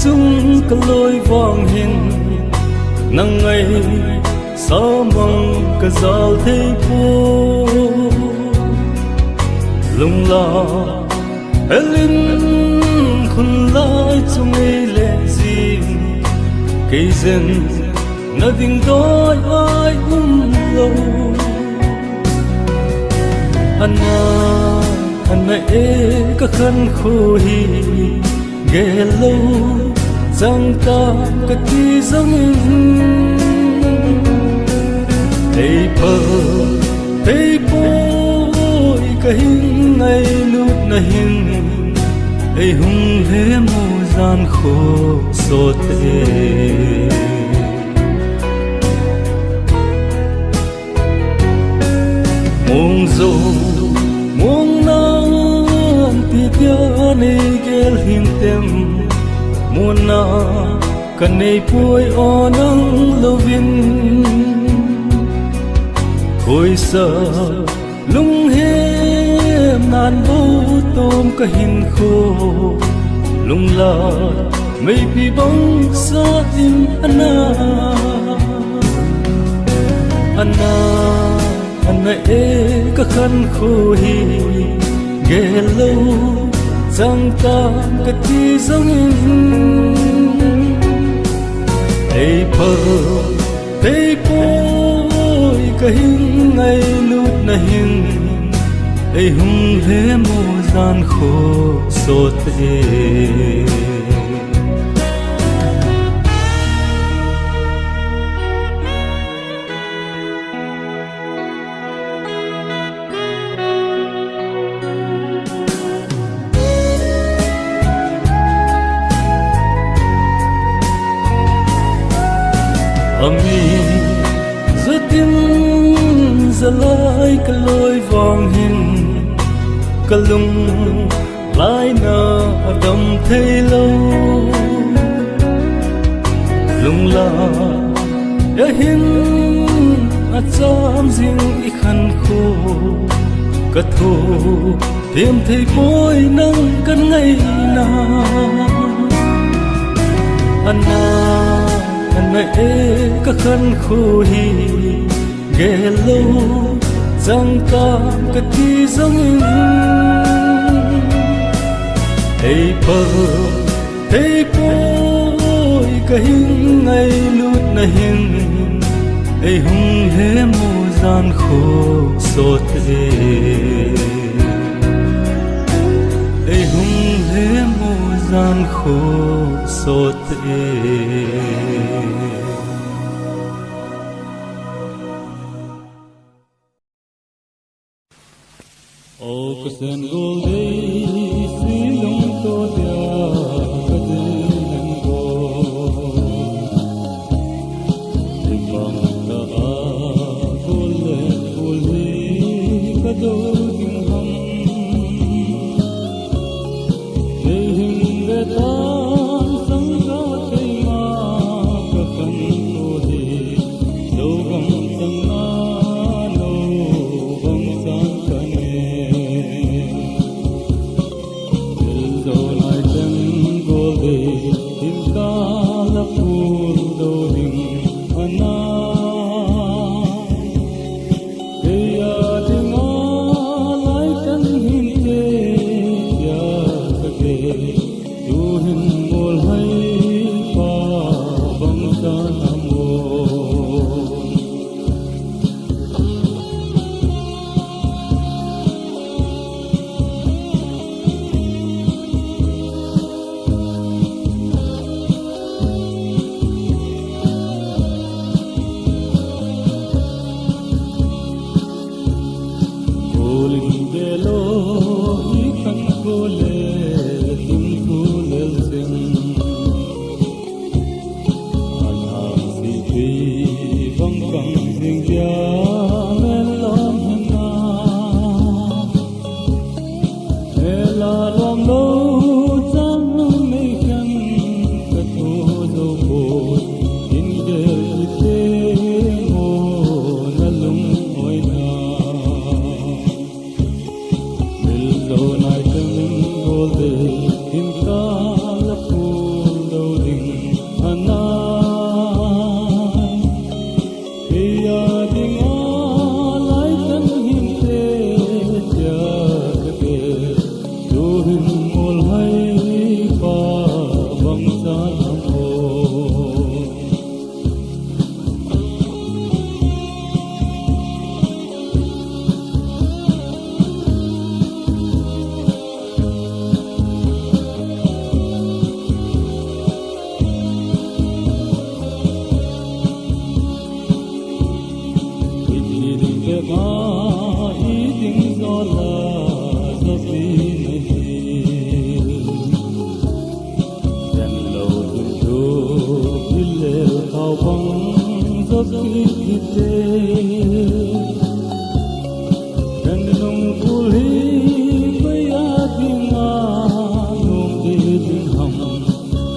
chung ka loi vang hin nang ngai sa mong ka zal thei po lung la elin khun lai chung ei le zin cây zen na ding doi ai lo anna e ka khan kho hi ge lo chang ta ka ti zong ei po ka hin ngai lut na hin ei hung he mo gian kho so te mong zo mong nam ti tia nei gel him tem mona kan nei poi onang lovin khoi sa lung he nan bo tom ka hin kho lung la mai pi bong sa in ana e ka khan kho hi ge lo chang ta ka ti zong in ei po ka hin ngai lut na hin ei hung he mo gian kho so te ami zatin zalai ka loi vang hin kalung lai na adam thei lo lung la ya hin a cham jing I khan kho ka tho thêm thei poi nang kan ngai na anna e ka khan kho hi ge lo chang ta ka ti zong in ei po ka hin ngai lut na hin ei hung he mo gian kho so te ei hung he mo gian kho so te o kusen golde silong to dia kaden go timbang ka golde golde kado ging ham him betan sanga teima ka kan ko di dogam sanga no bang san kan kite kanong uli kaya dinga nung didingham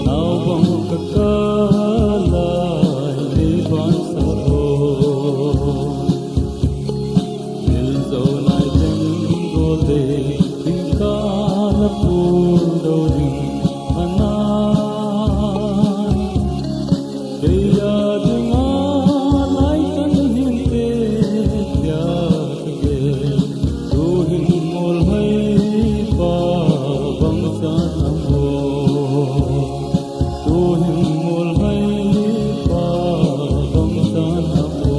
nawang kakalay liban sa roon ilso na gole tingkala pudaw rin anan kaya dinga lay kanhinte tiyagge tuhin mulhay pa bangsa namo tuhin mulhay pa bangsa namo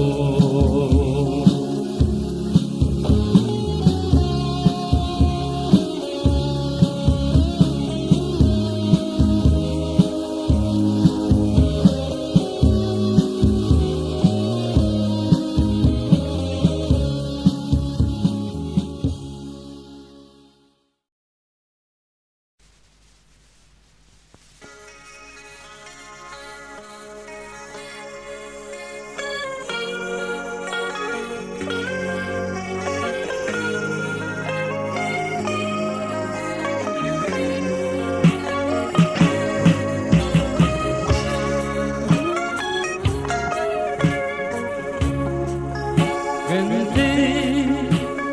gante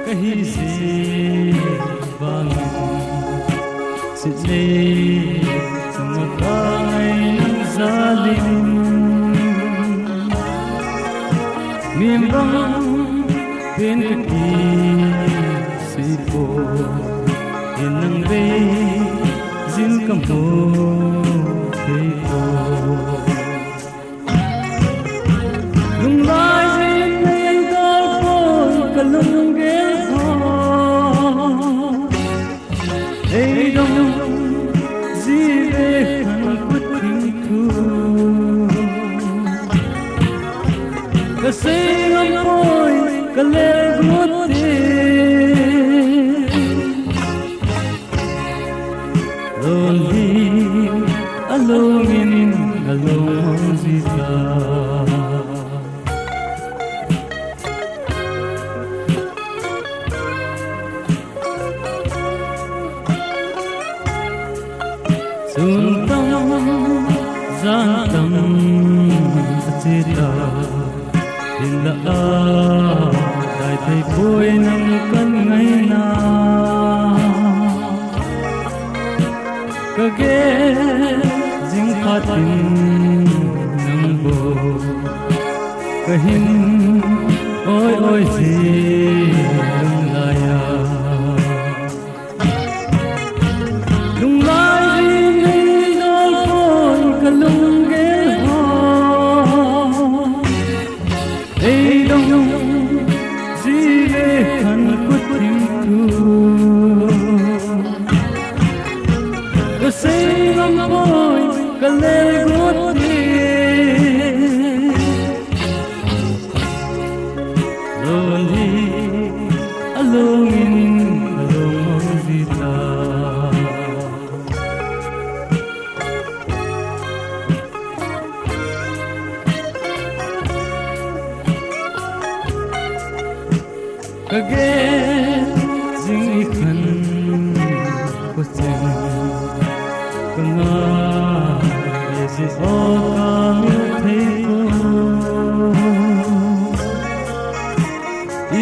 kahi se bangin sile sumakay ng zalim mimbang pinti sipo inang bay zin kampo sipo lung lai kalunge ho ei dong zive kan kuting tu kasing amoy kaleguti lonely alone zita Suntang zantang cita Hila dai thay bôi nang kan ngay na Kage jing khatin nang bo Kahin oi oi si lung laya Lung lai kalunge ho ei dong zive kan kuting tu kasing amoy kaleguti lonely alongin along zita kage jing ikhan kuching kanga yesi o kam thei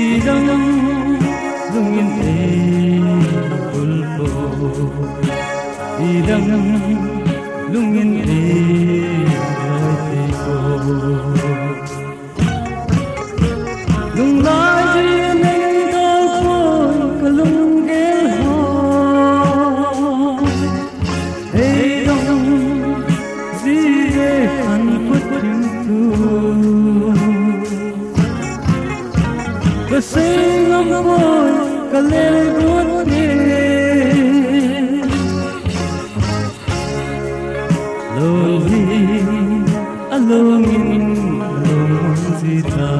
idang lungin ei ulpo idang lungin ei ko lung lai kalunge ho ei dong zive kan kuting tu kasing amoy kaleguti lonely alongin along zita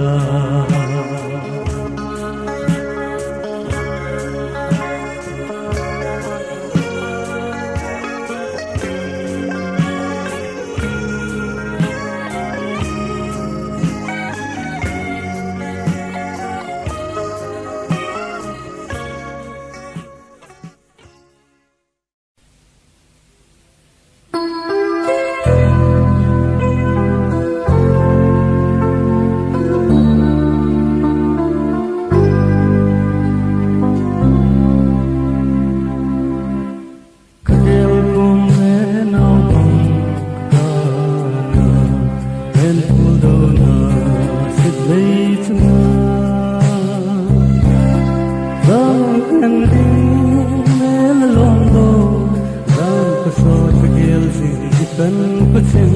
kan pasin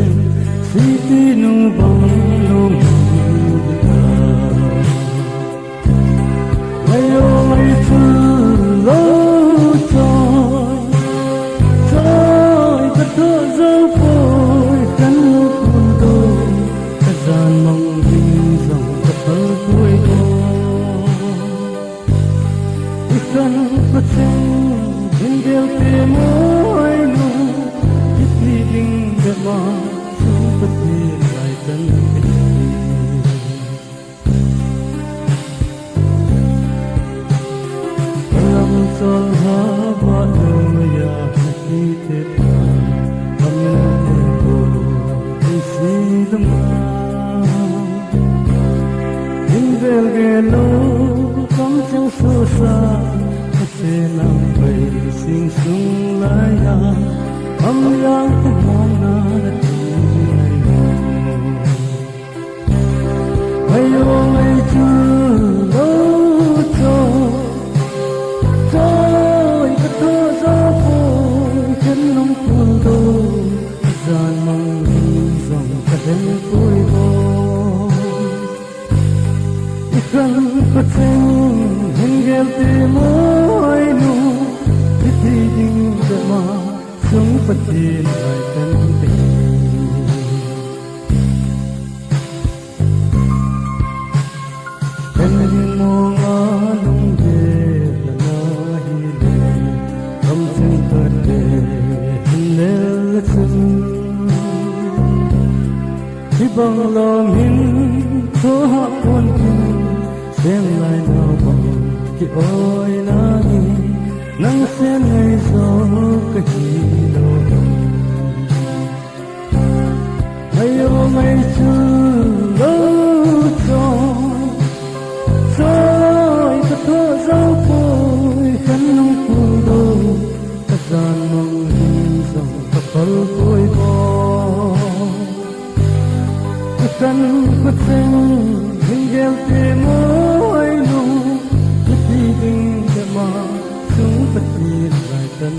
siti nung bang nung ayo ay lo toy toy kato zau poi kan pundo kazan mong ding zong kapal poi ko ikan pasin hingel te mo ay no ipiling dama sumpati ay kan sol haba ya hakite amin ko isidam hingel gelo kam chang so sa se nam pai sing sung la ya am yang tu mong na ayo mai chu lo cho tôi có thơ gió vui chân nông phương đô gian mong dòng cả đến vui vô cần có tình hình ghel tìm mối nụ thì đình để mà sống phát triển lại tân tình em mong nung bằng lòng hin thua hạ quân kinh xem lại nào bằng khi ôi nani nắng xem ngày gió cái gì đâu ayo ngày chưa lâu rồi có thơ dấu phôi khăn nông phương đô các gian mong hin dòng các phật vui bò kan kucing hinggil temo ainu peti ding dama sung peti lai kan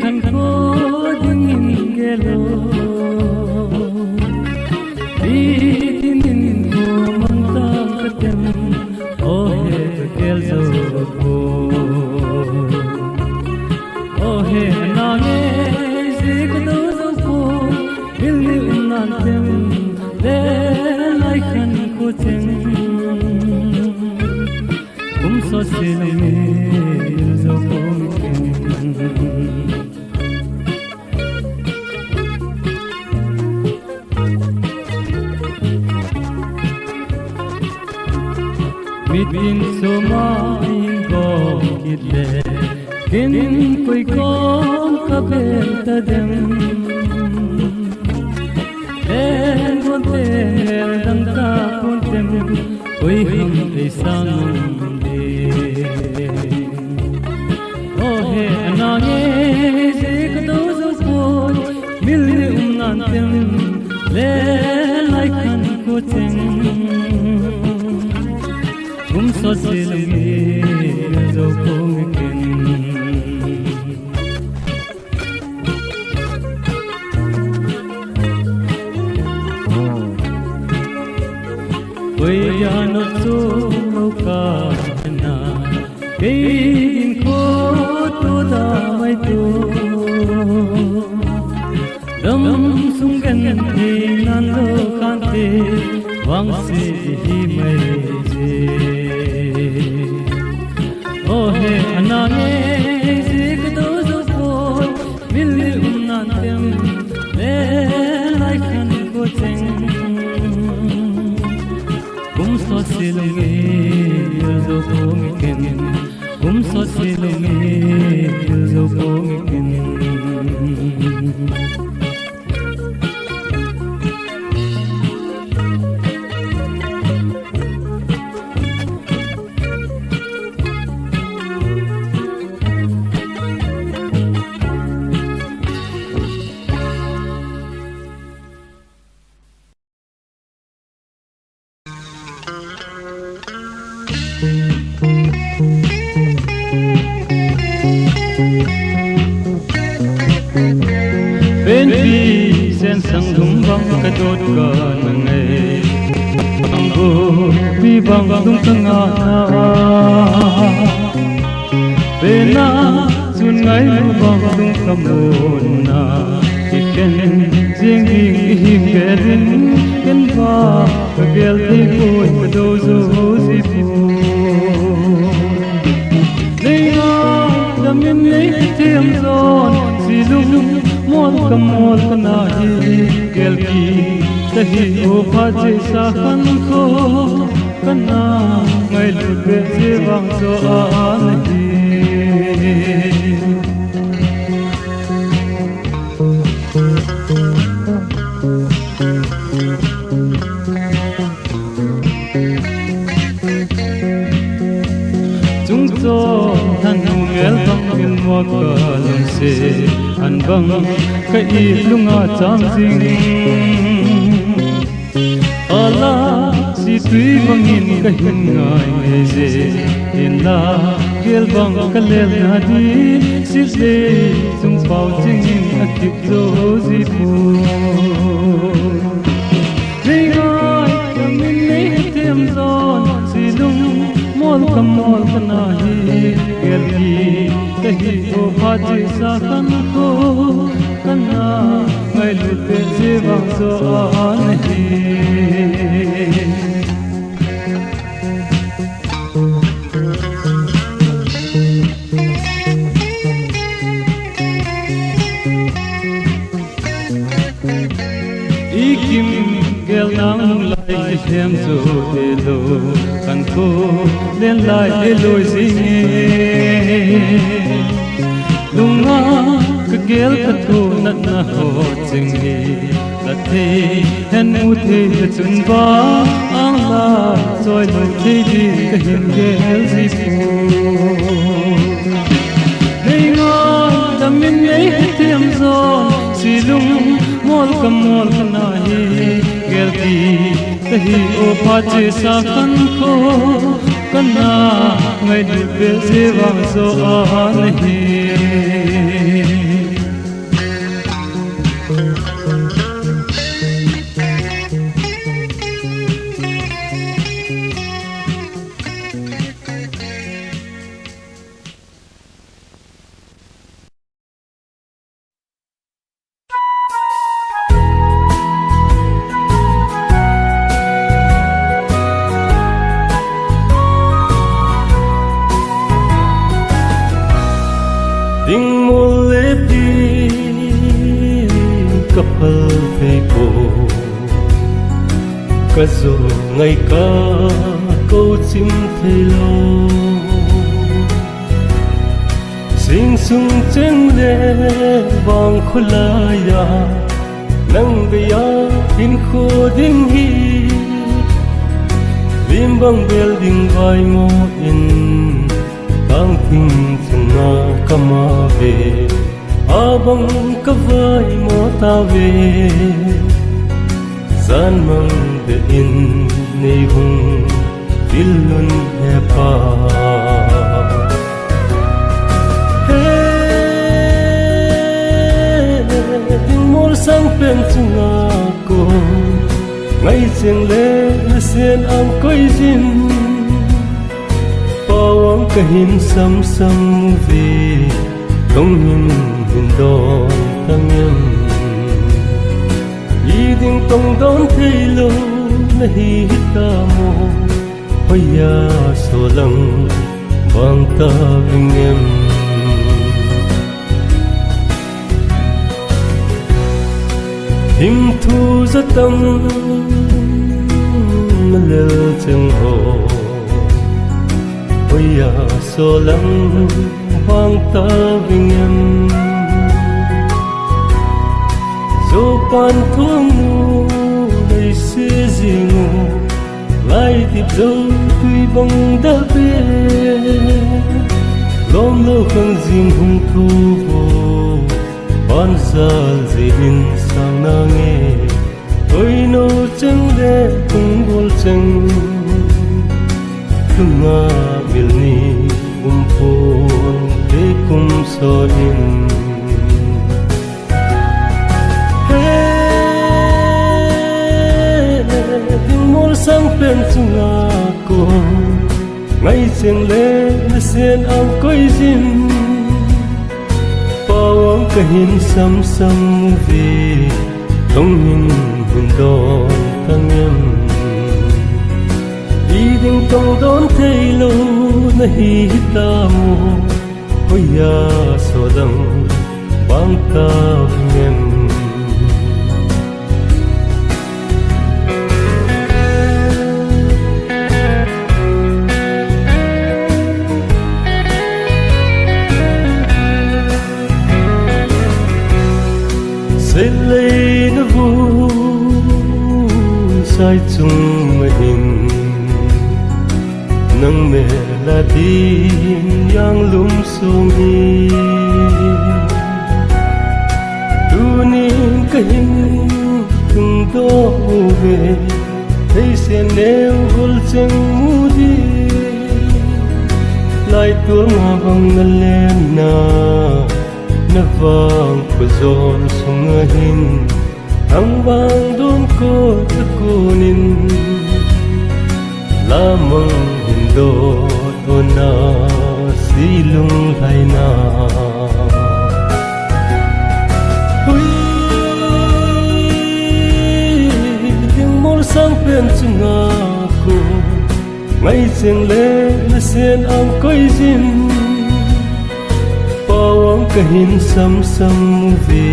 khăn khô ding in gelo đi tin in ko mang ta katem o he gel zo ko o he na nge zik do zo ko il ni nan tem de lai khan ko chen kum so sil me zo ko Mitin soma ingo kidle kin koi kom kabel tadem en gonte dam ta pontem koi hum isanum de oh he anange zik do zo boy mil nan tem le like kan ko teng kum so silmi zo kong ken koi ya no so ka na kein ko to da mai to dam sung gan thi nan lo kan te wang se hi mai oh he anane zik do zo boy mil nan tem le lai khan ko cheng kum so silunge zo kong ken kum so silunge zo kong ken bên vi sen sang dum bang ka dot ka nangai bang go vi bang dum tanga bên na sun ngai bang dum kamon na ken jing him gerin ken ba ka gel ti ko ka do zo si pu leya damin nei tiam zon si lum mol kamol kana hi gel ki tahi o phaje sa khan ko kana ngai lu be se wang so a nahi chung zo than ngel bang bin mo ka lum se an bang ka i lunga chang jing ala si tui bangin ka hin ngai me je in la gel bang ka lel na di si le chung pau jing in a kip zo ji pu nei ngai min nei tem zon si lung mol kana hi gel ki tahi o phaji sa kan ko kana ngai lu pe se wang so a nahi ikim gel nang lai hem zo de lo kan ko len lai de lo singe lunga ka gel ka thu na na ho chingi la the hen u the chun ba ang la choi lo thi di ka hin gel si pu nei ngon dam min nei thiam zon si lung mol kana hi gel ki tahi o phaje sa kan ko kana ngai du pe se wang so a nahi đi cấp hơ thầy cô cả dù ngày ca câu chim thầy lô sinh sung chân lê vàng khô la ya nang beya in khô ding hi lim bang bel ding vai mo in tang thing chunga kama ve abang ka vai mo ta ve san mang de in nei hung dilun he pa sang pen chunga ko ngai cheng le sen ang koi jin pawang ka hin sam sam ve tong hin don tang yam yi ding tong don thei lo na hi ta mo hoya so lang bang ta ving em him thu za tâm lơ chân hồ ôi ya so lắng vang ta vinh em zo pan thuông nu đầy xưa gì ngủ lại tiếp dấu tuy bóng đã bê lom lâu khăng riêng hung thu vô ban zal zin sang na nghe oi no chang de tung bol chang tunga milni pon te kum so in ding mol sang pen tunga ko ngai cheng le sen ang koi jin pawang ka hin sam sam ve tong hin don tang em đi ding tong don thei lo na hi ta mo hoya so dang bang ta em sẽ lấy nó vui sai chung mà hình nâng mẹ là tin yang lum sông hi tu nín cái hình từng đó về thấy sẽ nêu hôn chân mu đi lại tua ngà bằng ngân lên na vang ko zon sunga hin ang bang don ko takunin lamang hindo na silung lai na hui ding mol sang pen chunga ko ngai cheng le na sen ang koi jin pawang ka hin sam sam ve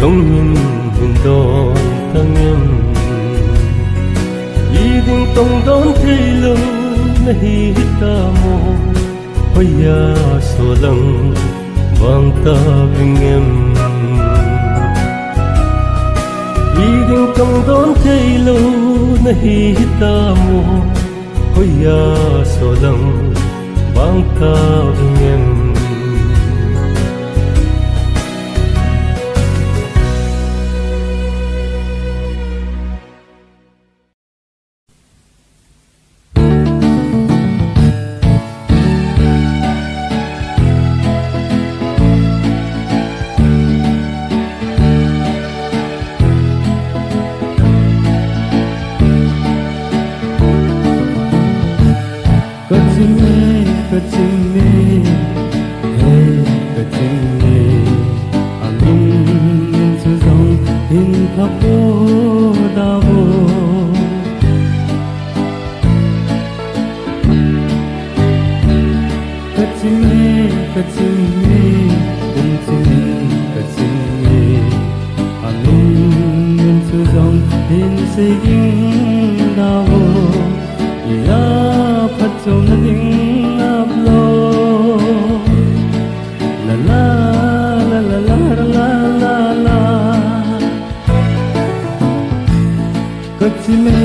tong hin don tang em yi ding tong don thei lo na hi ta mo hoya so lang bang ta ving em yi ding tong don thei lo na hi ta mo hoya so lang bang ta ving em Kachime say ging đào ya phát trong na ding áp lo la la la la la la la la kachime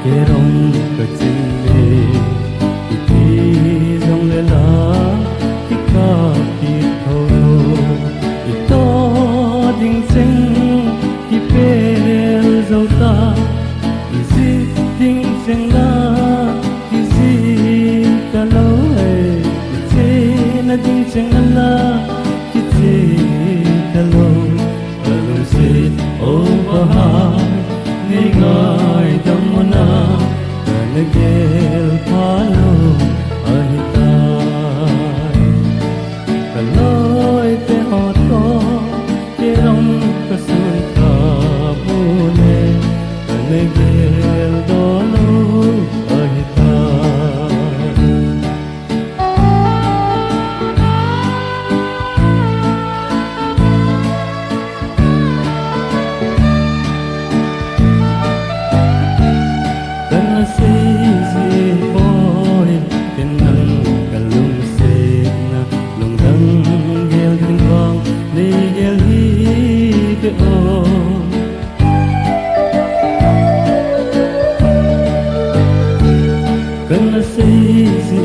kerong kachime iti dong le la kika ki thoro ito ding sing ki pel zau ta isi ding sing la isi ta lo e che na ding sing la ki che ta lo lo se o bahar ni ngai dam na na gel palo ahita kaloi te hoto kerong kasun ka bune na gel dolo ahita Kana say si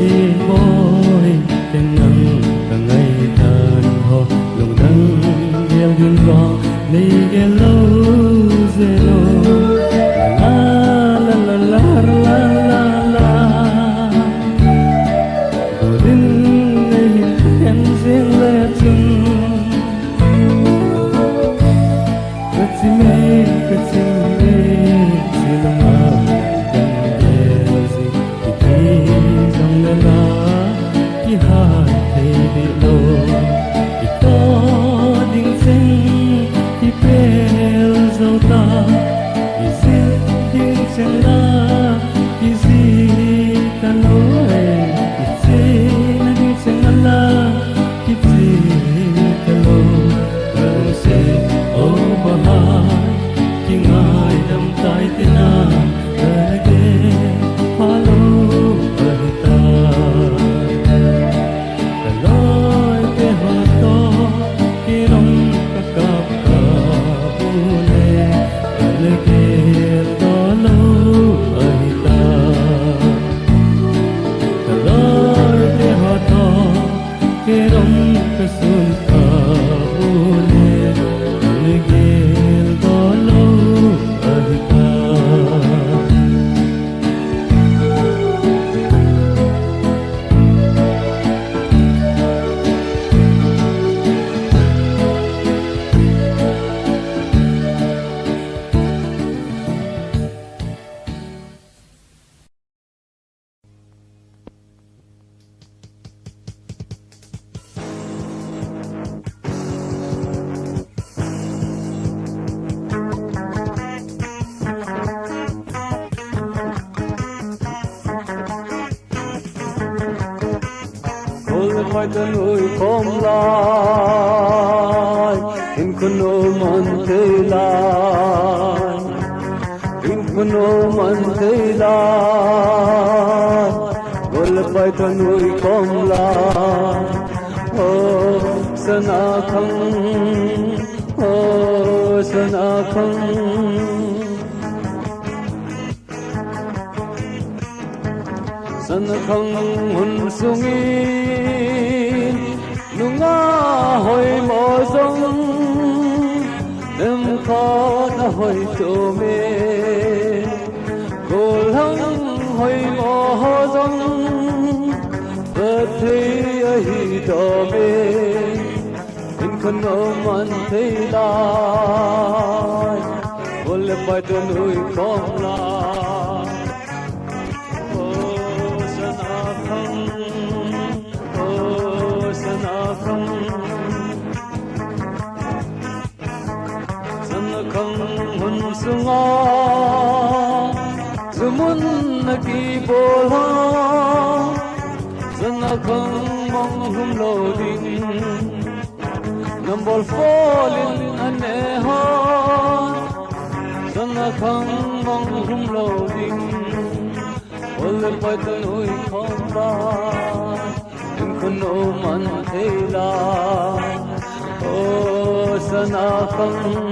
boy tenang kangai tan ho long dang gel dun ba nei gel lo zero la la la la la la la godin nei hen zeng le chun katsime silama mai ta nuôi khom lai in kuno man te lai in kuno man te lai gol pai ta nuôi khom lai o sana khang sana khang hun sungi nunga hoi mo zong nem kho na hoi to me gol hang hoi mo zong vật thi hi to me in khon no man thei lai gol pai to nui khom la sunga zumun ki bola zana khang mong hum lo ding number fall in ane ha khang mong hum lo ding ol pai tan oi khom ba in kun o man thela o sana khang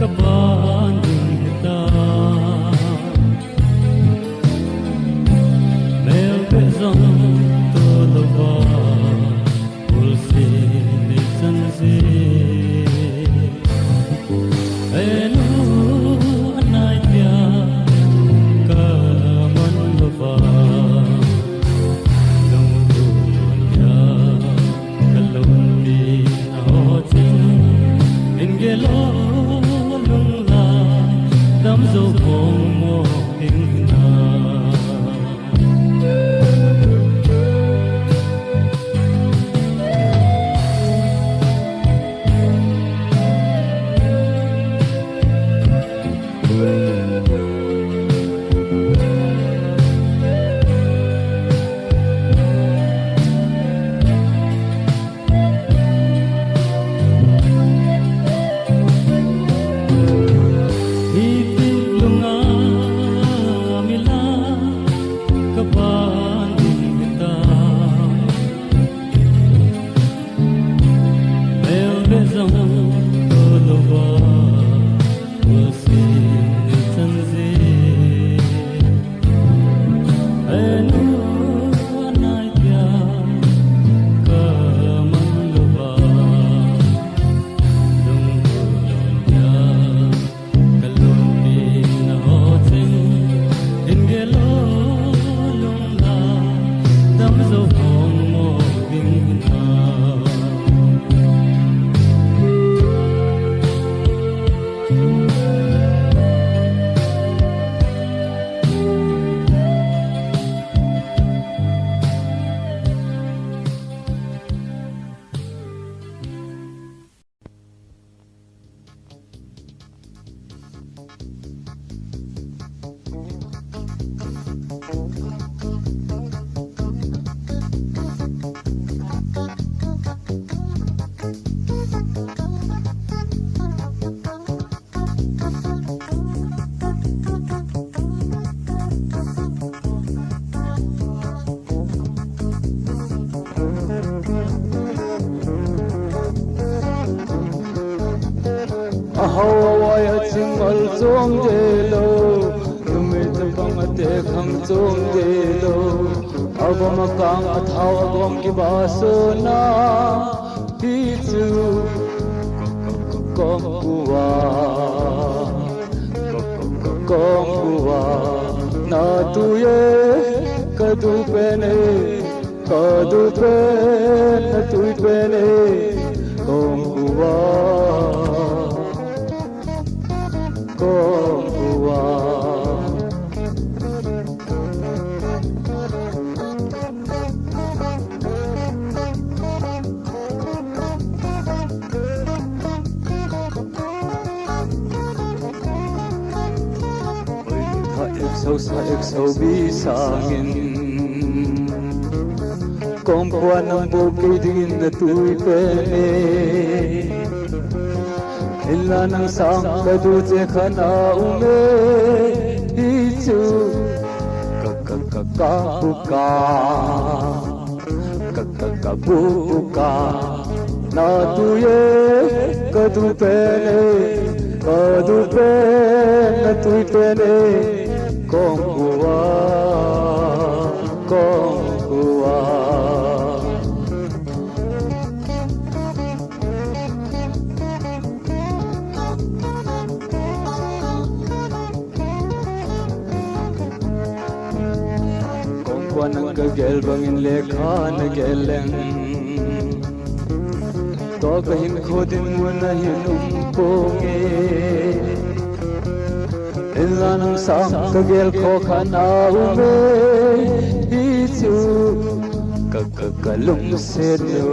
Kapan kita Ahawaya chingal chong delo Numit bang ate khang chong delo Agom kang athaw agom ki basona Pichu kong kuwa Na tuye kadu pene na tui pene kong kuwa Sa bi sangin Kompuan ng bukid din na tuwi pene Ila ng sang kadutse ka na ume Ichu Kakabuka Na tuye kadupene na tuwi pene Kong kuwa Kong kuwa ng kagel bangin lekha na geleng To kahin kodin mo na hinumpong Ila ng sang kagel ko kanaume Ichu kakakalung sedo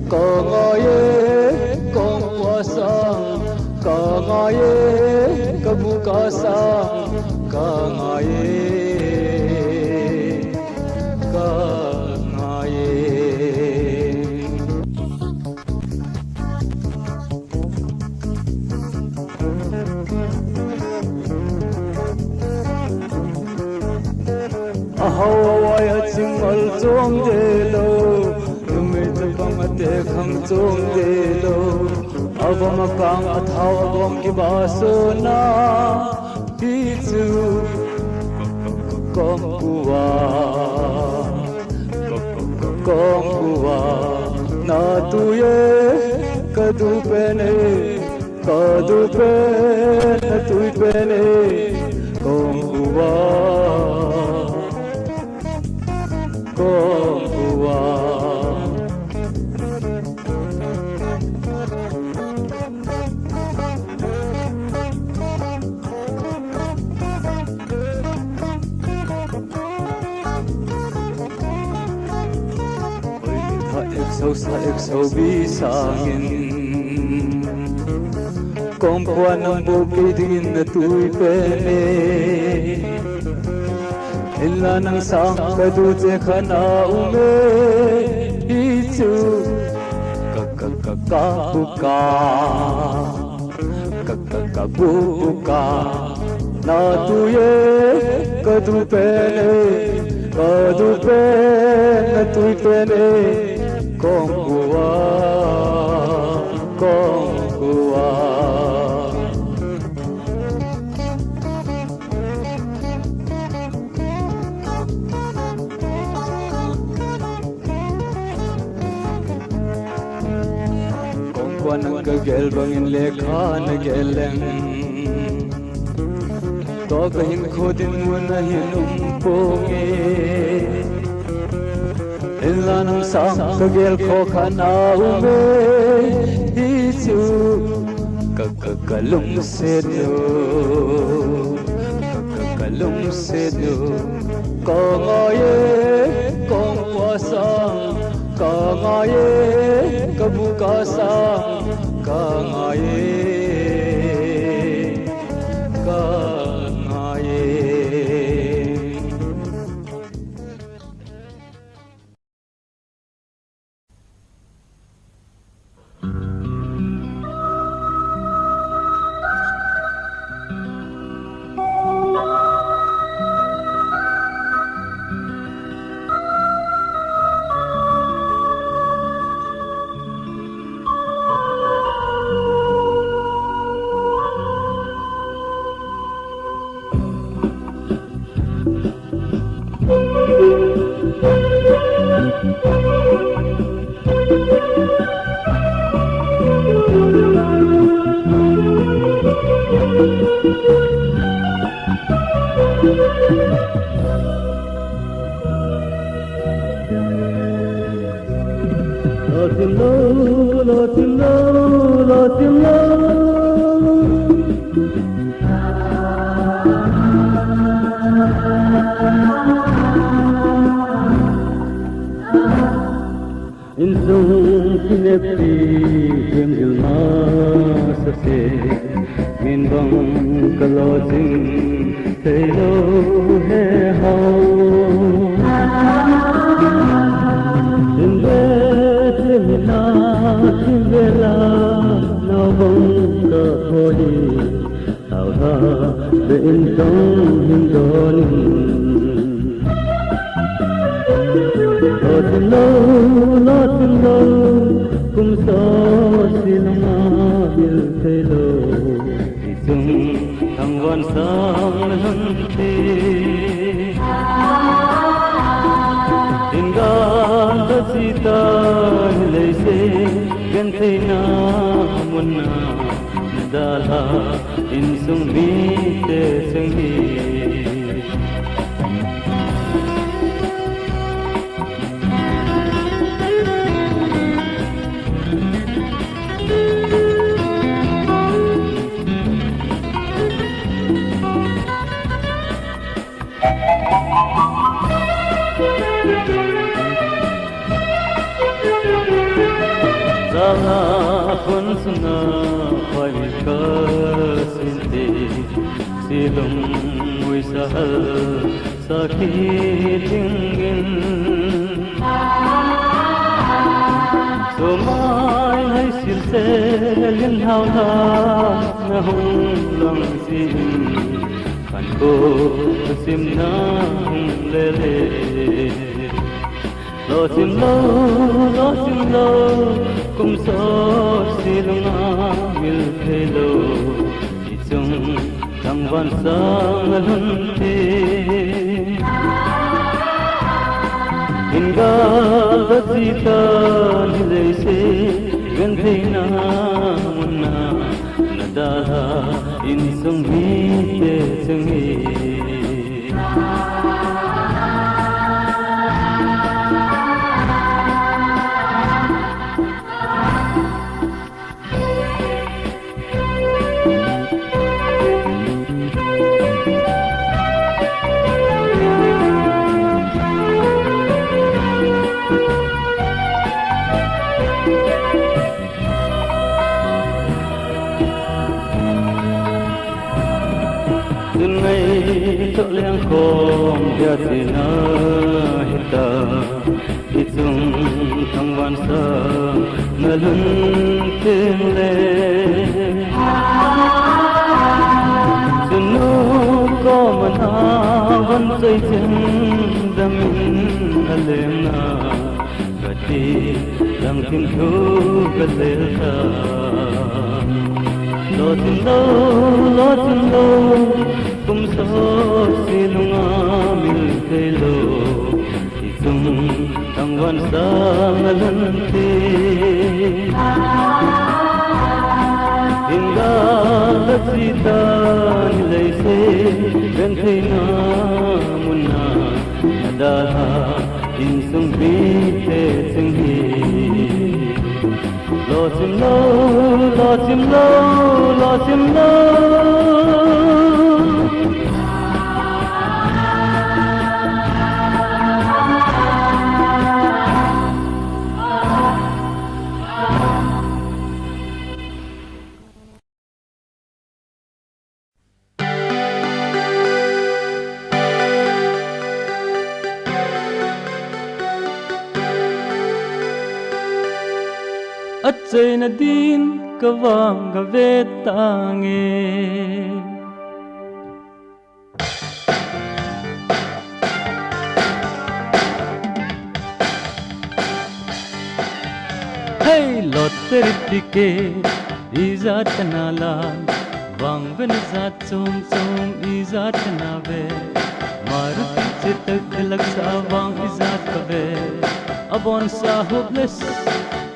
Kangaye kong wasang Kangaye kabukasang Kangaye Ahawaya chingal chong delo Numit bang ate khang chong delo Agom kang athaw agom ki basona Pichu kong kuwa Na tuye kadu pene na tui pene Kong kuwa Sa bi sangin Kompuan ng bukid din na tuwi pene Ila ng sang kadutse ka na ume Ichu kakabuka Na tuye kadupene có du bên là tôi bên ê con của con nang ka gel bangin lekha na geleng to ka hin khodin mun na hinum ponge elanam sang ka gel kho khana ume hi chu ka kalum se do ka kalum se do ko ngoye kong kwa sang ka ngaye ka buka sang ka ngaye ka ngaye dây chân đắm ti lang tin thu ka lel ta lo tin lo kum so silunga mil te lo itum tangwan sa ngalan te Inga sita nilai se ganthai na munna nadala insung bi te singhi lo sim lo Achai na din kawang gavetange Hey lotteritike izat kanalan wang venizat chom izat kanave maruti chitak laksa wang izat kave abon sa hopeless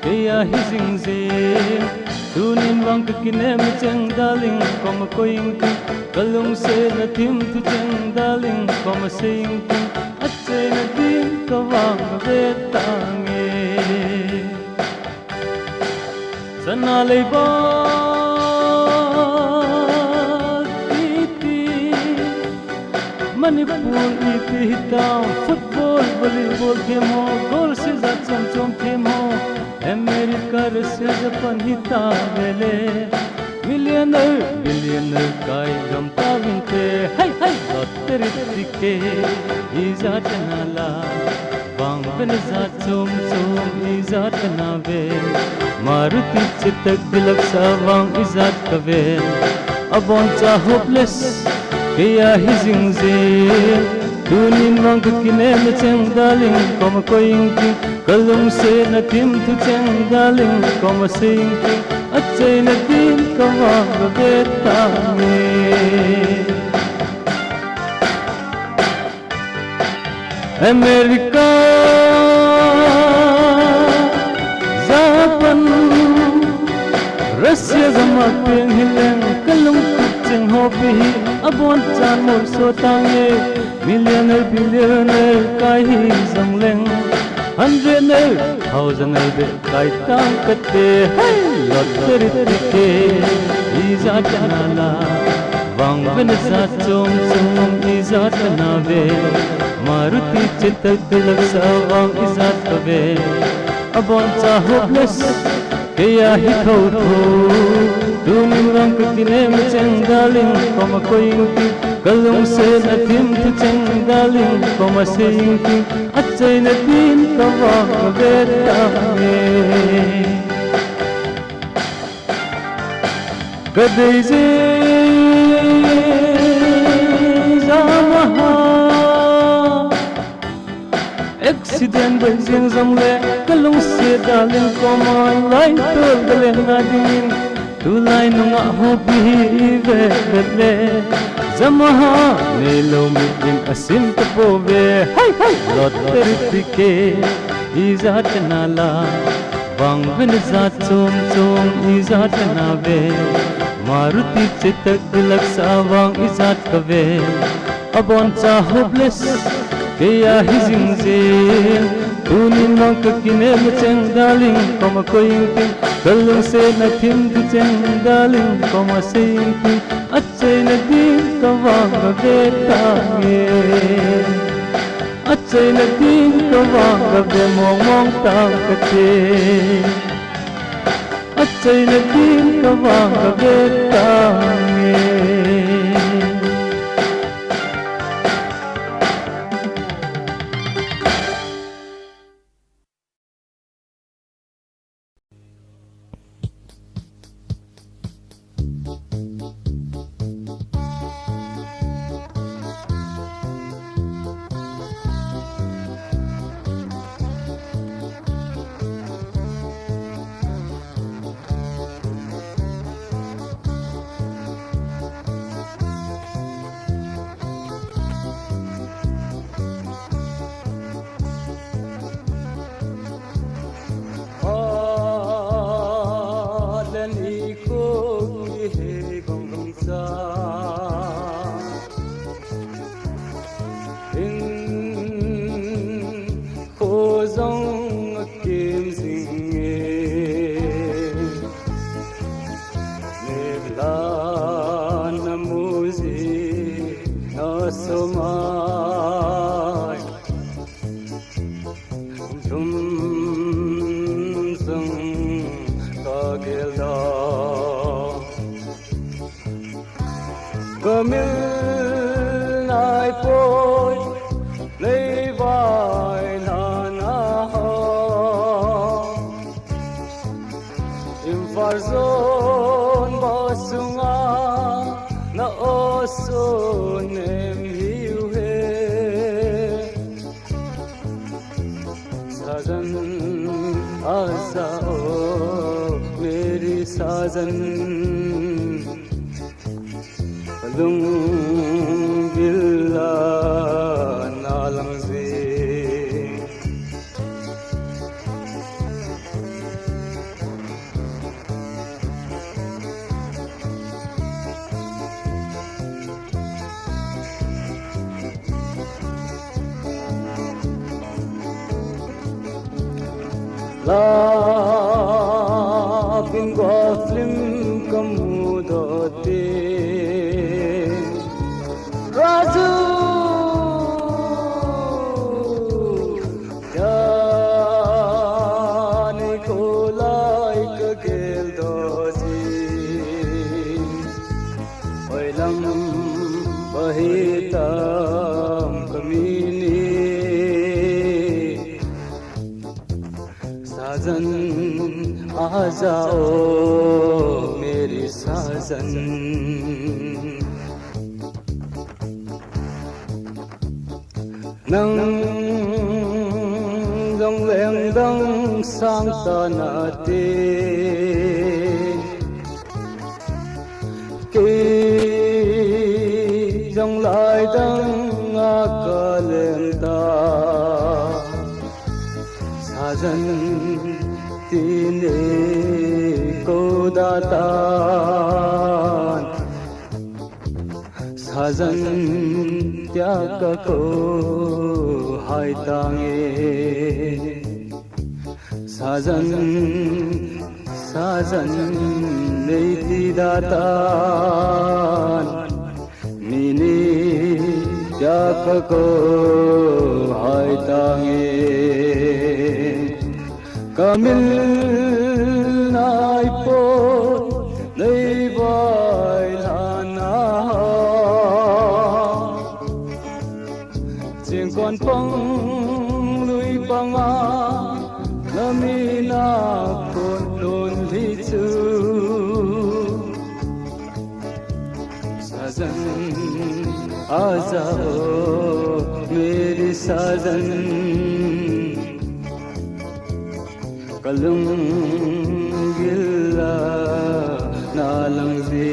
Kaya hising zin Tunin wang kakinem cheng daling Koma koing ting Kalung se na tim tu cheng daling Koma sing ting At se na din kawang vetange Sana lay ba iti Manipur iti hitaw Football, volleyball game ho Goal se zat chom game ho America, Russia, Japan, hita vele Millionaire, kai gamta vinte Hey, lotteritike izat nala Bang venizat chom izat kanave Maruti chitak dilak sa wang izat kave Abon cha hopeless kaya hising zin Tunin wang kakinem cheng daling Koma koing ting Kalung se na tim tu cheng daling Koma sing ting Achai na din kawang gavetange America Japan Russia zama peng hileng Kalung kucheng hobi Abon chan mor so tange Billionaire kai hi zangleng 100,000 kai tang kate hey lotteritike izat nala wang venizat chom izat nave maruti chitak laksa wang izat kave abon cha hopeless kaya hi thau tuning rang kakinem cheng daling koma koing ti kalung se na tim tu cheng daling koma sing ti achai na din kawang vetange kadai je zamaha accident bai jeng zamle kalung se daling koma line tol galen na din tu line nunga hobi ve Zamaha nelo mitin asim tapove Hey lotteritike izat nala Bang venizat chom izat nave Maruti chitak dilak sa wang izat kave Abon cha hopeless kaya hising zin Tunin wang kakinem cheng daling Koma koing ting Kalung se na tim tu cheng daling Koma sing ting Achai na din kawang gavetange Achai na din kawang gave mong tang kate Achai na din kawang gavetange zong akim zinge Nebla na muzi na somai Dum zong kagela Kamil nai poi lấy vai na na ho im farzon basunga na osun em hiu he sajan asa o meri sajan lung gilla nalang zi la pingwa flim kamudote Raju Jani kolai kagel doji Oilam bahitam kamini Sajan aajao meri sajan nang dong leng dong sang ta na te ki dong lai dong a ka leng ta sajan tine ko datan sajan त्याग को हाय तांगे साजन साजन नेति दातान मिनी त्याग को हाय तांगे कमिल नाय पो नहीं बाय लाना con phong lui banga namina con don li chu sajan aajao meri sajan kalum gilla nalang zi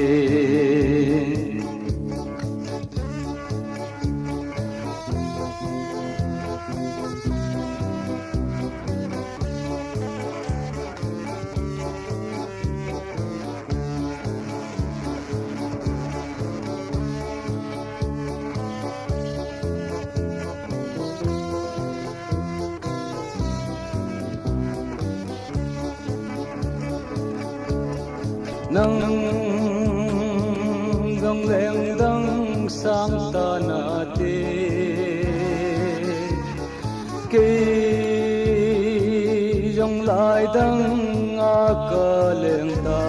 nang dong leng dong sang ta na te ki dong lai dong a ka leng ta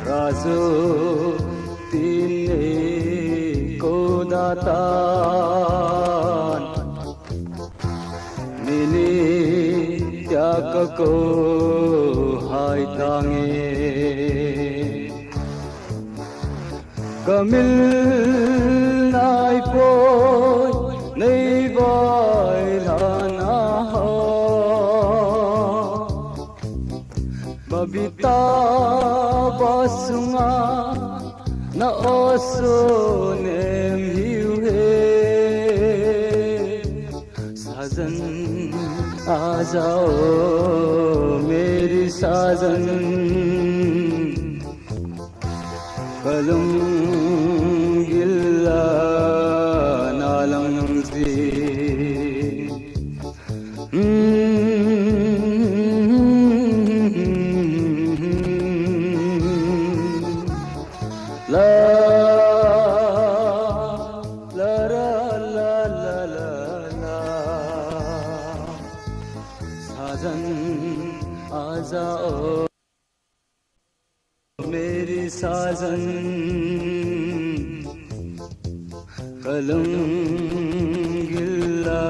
razu tin ko datan mini त्याग को हाय तांगे कमिल नाय पोय नहीं बाय लाना हो बबीता बासुंगा न ओसो नेम हिउ हे साजन आ जाओ मेरी साजन कलम गिल्ला नालम सी La la la la la la la साजन आ जाओ मेरी साजन कलम गिल्ला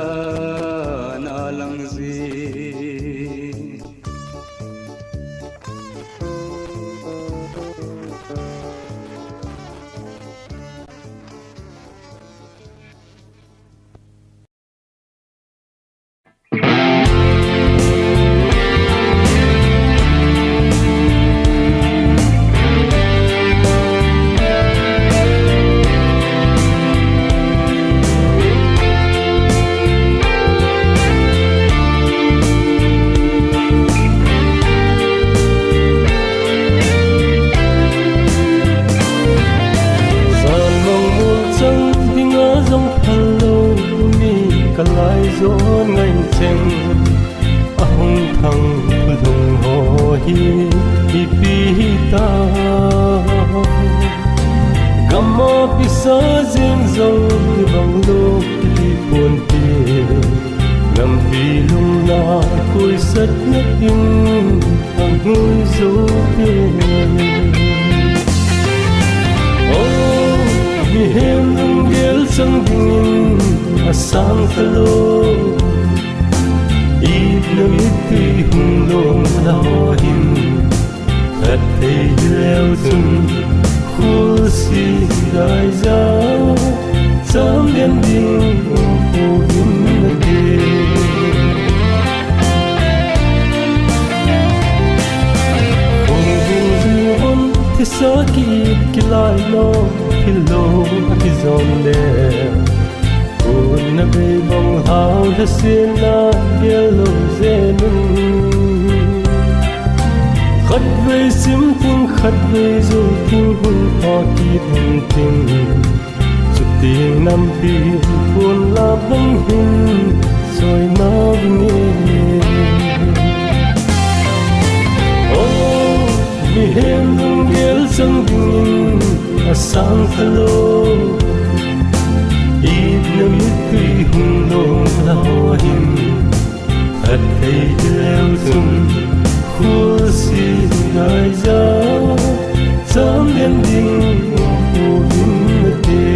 नालंजी dốn ngay chênh ông thằng lùng hồ hi pi ta gamma pisa jing zong đi bằng lô đi buồn tiền ngầm vì lung la cùi sắt nhất in thằng ngôi dấu tiền oh mi hem lung gel sang ding asang kalo ibnu iti hulong lahin at ay leo dun khusi dai za sam den ding po din na de kung buon ti sakit kilay lo kilo ki zonde na bay bong hao da xin na yellow zenun khát về sim ting khát về du ting hun ho ki hun ting chút tiếng nam pi buồn la băng hin rồi mau nghe oh mi hem lung gel sang ding asang kalo ibnu iti hulong lahin at ay leo dun khusi dai za sam den ding po din na de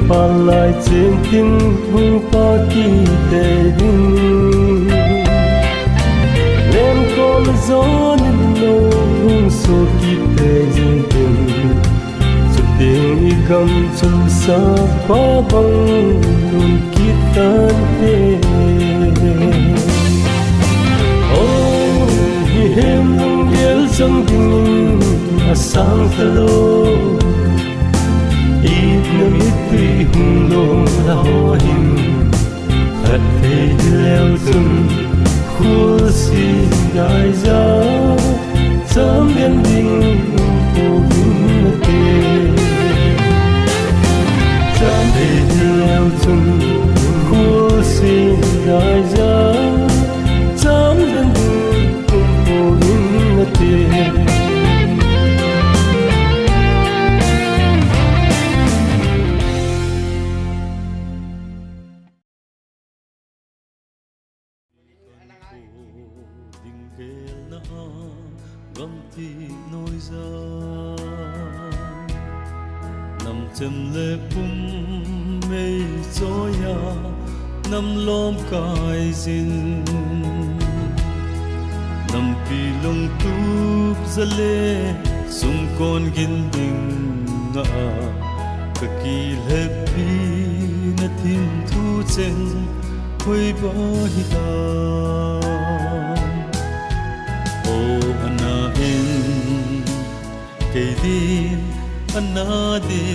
pa lai chen tin hung pa ki te din lem kol zon lo hung so ki te jin tin su ting I kam chum sa pa bang lun ki tan te oh hi hem lung gel sang ding asang talo ibnu iti hulong lahin at ay leo dun khusi dai za sam den ding po din na de sam ay leo dun khusi dai za sam den ding po din na de gom ti nôi ra nằm chân lệ pum mây gió ya nằm lom cài zin nằm pi lông túp ra lê sung con gin ding ngã ka ki lepi na thim thu chen hoi ba hi ta o ana in ke din ana de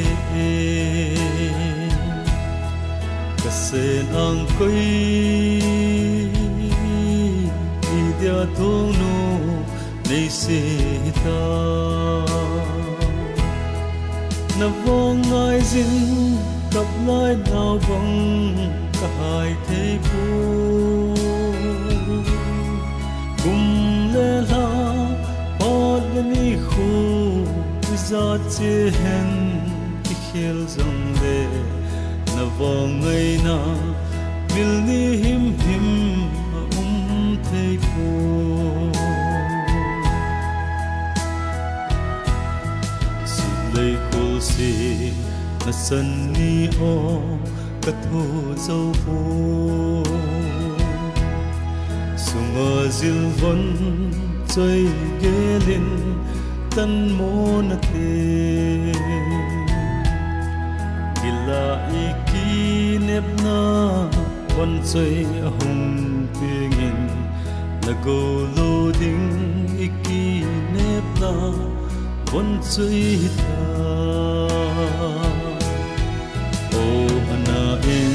ka sen ang koi i dia thong no nei se ta na vong ngai zin cặp lai nào vong cả hai thế cô cùng lê la bọt lên đi khu ra chia hen đi khel dòng lệ na vong ngày na mil ni him him thế cô lấy cô si na sân ni o cất hồ dâu phố sung ở dil vân chơi ghé lên tân mô na tê gila iki nếp na văn chơi hồng tiếng na go lo ding iki nếp na văn chơi ta o ana in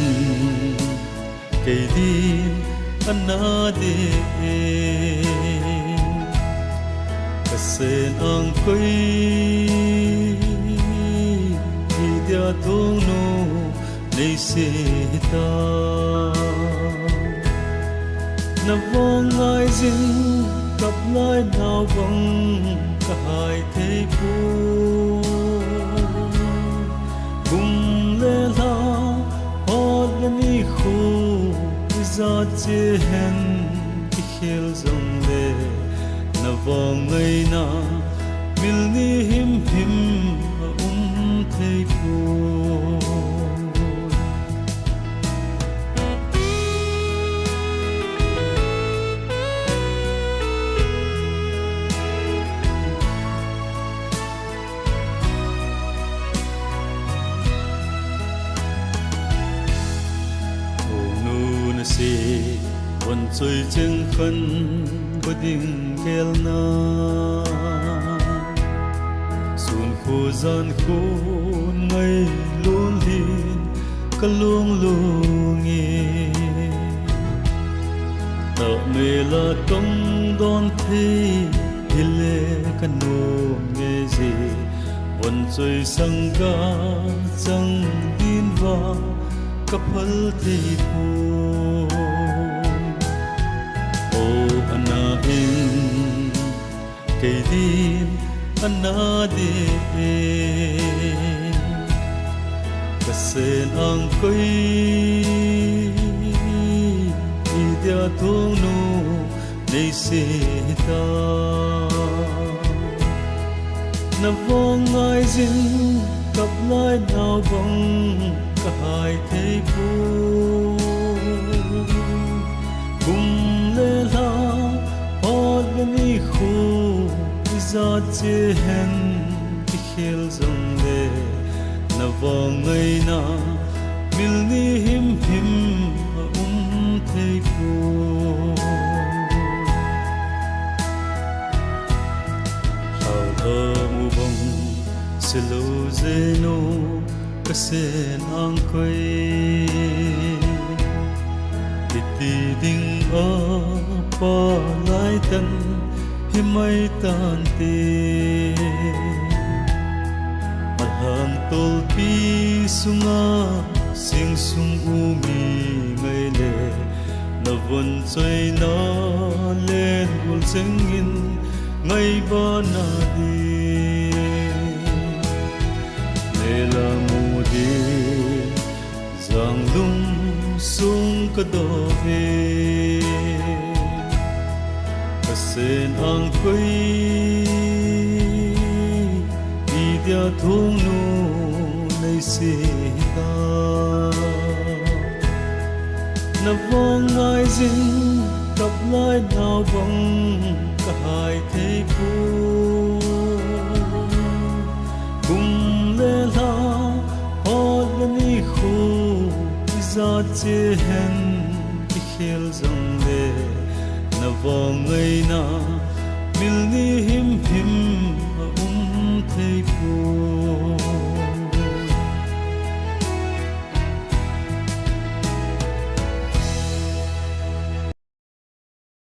kay din ana de kasen ang koi di dia thong no nei se ta na vong ngai zin cặp lai nào vong cả hai thế cô cùng lê la hót lên đi khu ra chia hen đi khel dòng lệ na vong ngày na mil ni him him thế cô seวันสวยเชิงคันบดิ่งเกลนาส่วนคู่จานคู่ไงลุนลินกะลุงลุงเงตะเมลาต้องดอนเทฮิเลกันโนเมเจวันสวยสังกาจังดินว่ากับพลที่พูana in kay din ana de kasen ang koi i dia thong no nei se ta na vong ngai zin cặp lai nào vong cả hai thế cô cùng lê la hót lên đi khu ra chia hen đi khel dòng lệ na vong ngày na mil ni him him thế cô hào thơ mu bông se lo zeno kasen ang koi ti ding a pa lai tan hi mai tan te at hang tol pi sunga sing sung u mi ngai le na von choi na len gul sengin ngai ba na di le la mu di zang lung sung ka do ve kasen ang koi i dia thong no nei se ta na vong ngai zin cặp lai nào vong cả hai thế cô cùng lê la chế hen i khel dòng lệ na vòng ngày na mil ni him him a thấy phù